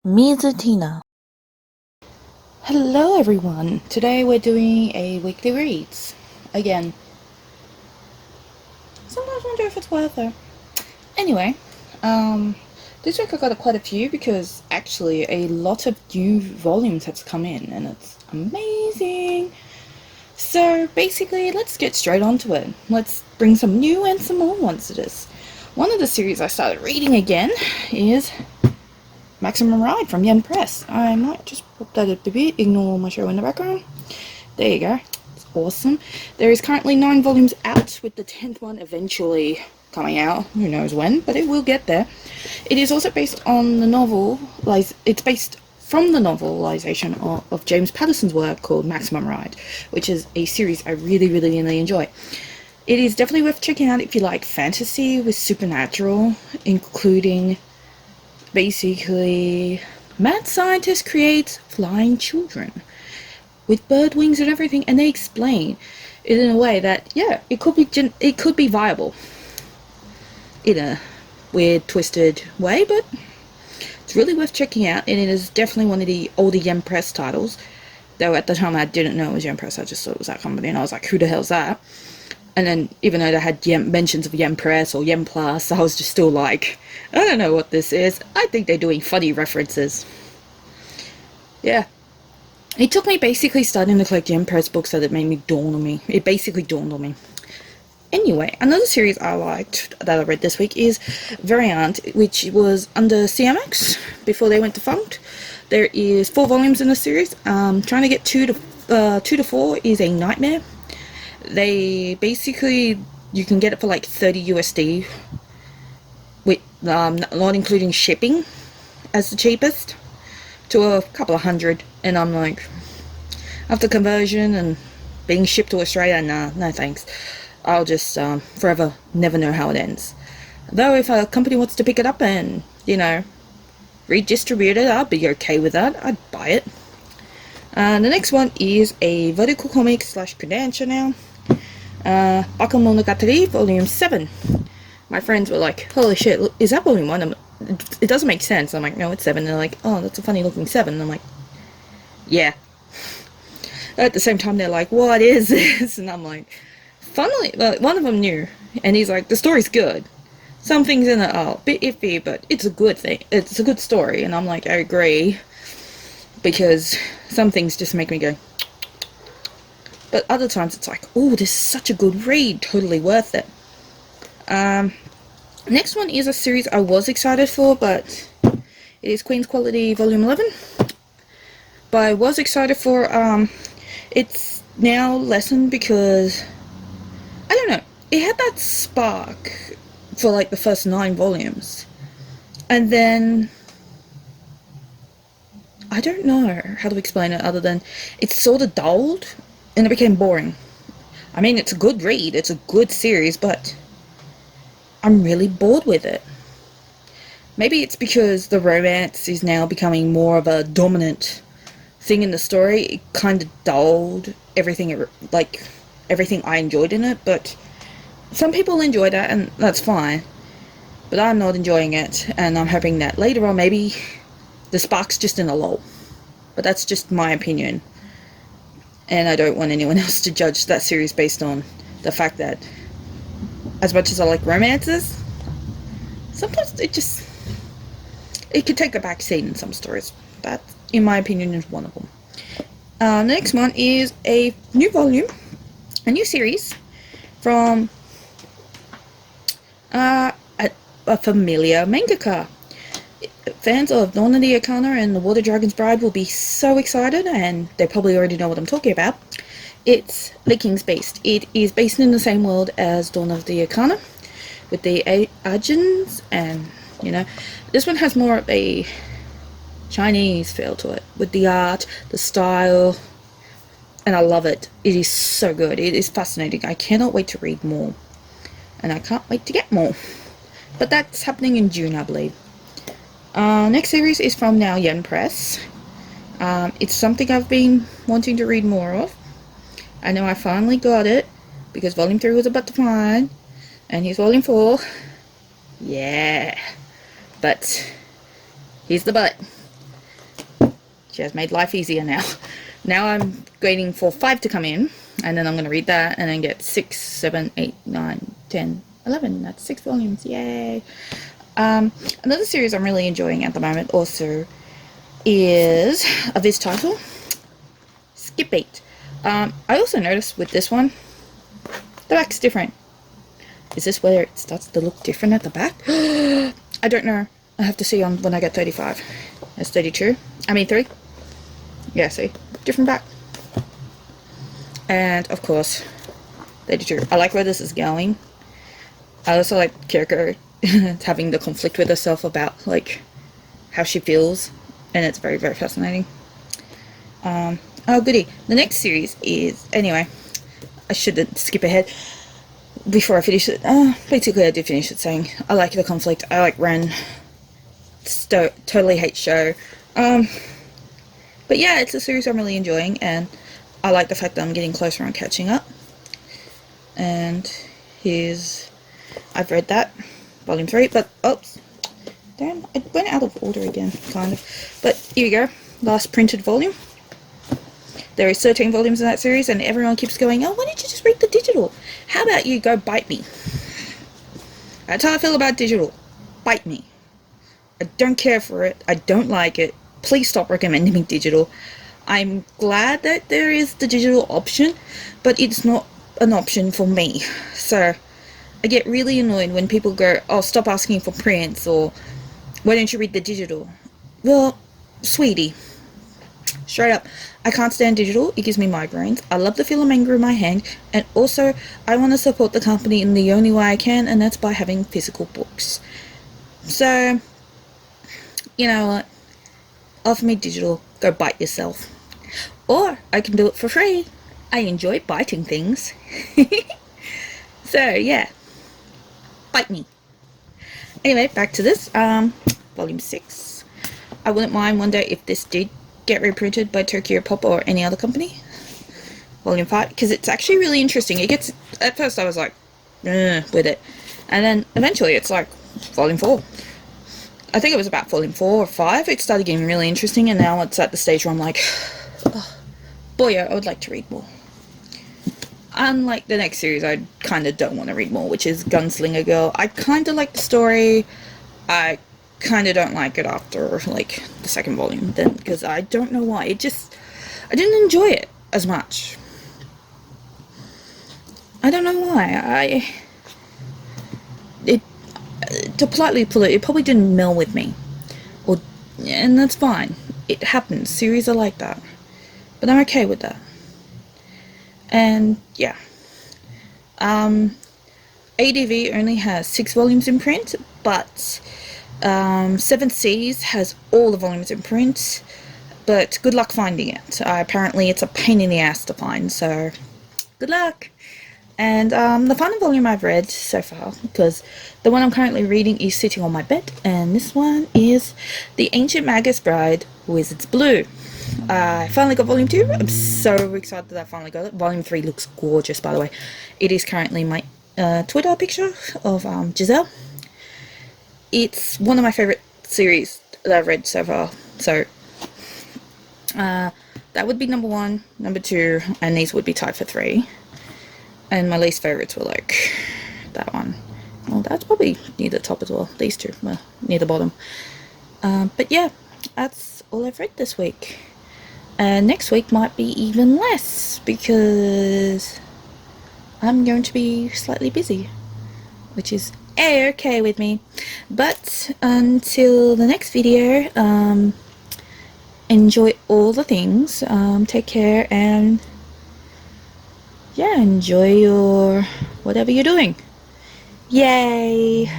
Mizutina. Hello everyone. Today we're doing a weekly reads. Again. Sometimes I wonder if it's worth it. Anyway, this week I got quite a few because actually a lot of new volumes have come in and it's amazing. So basically, let's get straight onto it. Let's bring some new and some old ones to this. One of the series I started reading again is Maximum Ride from Yen Press. I might just pop that up a bit, ignore my show in the background. There you go. It's awesome. There is currently 9 volumes out, with the 10th one eventually coming out. Who knows when, but it will get there. It is also based on the novel, it's based from the novelization of James Patterson's work called Maximum Ride, which is a series I really enjoy. It is definitely worth checking out if you like fantasy with supernatural, including basically mad scientist creates flying children with bird wings and everything, and they explain it in a way that it could be viable in a weird twisted way, but it's really worth checking out. And it is definitely one of the older Yen Press titles, though at the time I didn't know it was Yen Press. I just thought it was that company and I was like, who the hell's that? And then, even though they had mentions of Yen Press or Yen Plus, I was just still like, I don't know what this is. I think they're doing funny references. Yeah. It took me basically starting to collect Yen Press books that it made me dawn on me. It basically dawned on me. Anyway, another series I liked that I read this week is Variante, which was under CMX before they went defunct. There is 4 volumes in the series. Trying to get 2 to 4 is a nightmare. They basically, you can get it for like 30 USD with not including shipping as the cheapest, to a couple of hundred, and I'm like, after conversion and being shipped to Australia, nah, no thanks. I'll just forever never know how it ends. Though if a company wants to pick it up and, redistribute it, I'd be okay with that. I'd buy it. The next one is a vertical comic / Kodansha now. Bakemonogatari Volume 7. My friends were like, holy shit, is that Volume 1? It doesn't make sense. I'm like, no, it's 7. And they're like, oh, that's a funny looking 7. And I'm like, yeah. At the same time, they're like, what is this? And I'm like, funnily, well, one of them knew. And he's like, the story's good. Some things in it are a bit iffy, but it's a good thing. It's a good story. And I'm like, I agree. Because some things just make me go. But other times it's like, oh, this is such a good read, totally worth it. Next one is a series I was excited for, but it is Queen's Quality Volume 11. But I was excited for, it's now lessened because, I don't know, it had that spark for like the first 9 volumes. And then, I don't know how to explain it other than it's sort of dulled. And it became boring. I mean, it's a good read, it's a good series, but I'm really bored with it. Maybe it's because the romance is now becoming more of a dominant thing in the story. It kind of dulled everything, like, everything I enjoyed in it, but some people enjoy that, and that's fine. But I'm not enjoying it, and I'm hoping that later on, maybe the spark's just in a lull. But that's just my opinion. And I don't want anyone else to judge that series based on the fact that, as much as I like romances, sometimes it could take a back seat in some stories. That, in my opinion, is one of them. The next one is a new volume, a new series from a familiar mangaka. Fans of Dawn of the Arcana and The Water Dragon's Bride will be so excited, and they probably already know what I'm talking about. It's The King's Beast. It is based in the same world as Dawn of the Arcana, with the Ajans, and, this one has more of a Chinese feel to it, with the art, the style, and I love it. It is so good. It is fascinating. I cannot wait to read more, and I can't wait to get more. But that's happening in June, I believe. Next series is from now Yen Press. It's something I've been wanting to read more of. I know I finally got it, because Volume 3 was about to fine, and here's Volume 4. Yeah. But, here's the but. She has made life easier now. Now I'm waiting for 5 to come in, and then I'm going to read that, and then get 6, 7, 8, 9, 10, 11. That's 6 volumes. Yay! Another series I'm really enjoying at the moment also is of this title, Skip Beat. I also noticed with this one, the back's different. Is this where it starts to look different at the back? I don't know. I have to see on when I get 35. That's 32. I mean 3. Yeah, see? Different back. And, of course, 32. I like where this is going. I also like Kiriko having the conflict with herself about, like, how she feels. And it's very, very fascinating. Oh, goody. The next series is... Anyway, I shouldn't skip ahead before I finish it. Basically, I did finish it saying I like the conflict. I like Ren. Totally hate Sho. But yeah, it's a series I'm really enjoying, and I like the fact that I'm getting closer on catching up. And here's... I've read that. Volume 3, but... Oops. Damn, it went out of order again, kind of. But here you go. Last printed volume. There is 13 volumes in that series, and everyone keeps going, oh, why don't you just read the digital? How about you go bite me? That's how I feel about digital. Bite me. I don't care for it. I don't like it. Please stop recommending me digital. I'm glad that there is the digital option, but it's not an option for me. So I get really annoyed when people go, oh, stop asking for prints, or why don't you read the digital? Well, sweetie, straight up, I can't stand digital. It gives me migraines. I love the feel of manga in my hand, and also I want to support the company in the only way I can, and that's by having physical books. So, you know what? Offer me digital, go bite yourself. Or I can do it for free. I enjoy biting things. So yeah, bite me. Anyway, back to this, volume 6. I wouldn't mind one day if this did get reprinted by Tokyo Pop or any other company. Volume 5, because it's actually really interesting. It gets, at first I was like, with it. And then eventually it's like, volume 4. I think it was about volume 4 or 5. It started getting really interesting, and now it's at the stage where I'm like, oh, boy, I would like to read more. Unlike the next series, I kind of don't want to read more, which is Gunslinger Girl. I kind of like the story. I kind of don't like it after, like, the second volume, then, because I don't know why. I didn't enjoy it as much. I don't know why. To politely put it probably didn't meld with me. And that's fine. It happens. Series are like that. But I'm okay with that. And, yeah. ADV only has 6 volumes in print, but 7 Seas has all the volumes in print. But good luck finding it. Apparently it's a pain in the ass to find, so good luck. And the final volume I've read so far, because the one I'm currently reading is sitting on my bed, and this one is The Ancient Magus Bride, Wizard's Blue. I finally got volume 2. I'm so excited that I finally got it. Volume 3 looks gorgeous, by the way. It is currently my Twitter picture of Giselle. It's one of my favourite series that I've read so far. So that would be number 1, number 2, and these would be tied for 3. And my least favourites were like that one. Well, that's probably near the top as well. These two, well, near the bottom. But yeah, that's all I've read this week. And next week might be even less, because I'm going to be slightly busy, which is okay with me. But until the next video, enjoy all the things. Take care, and yeah, enjoy your whatever you're doing. Yay!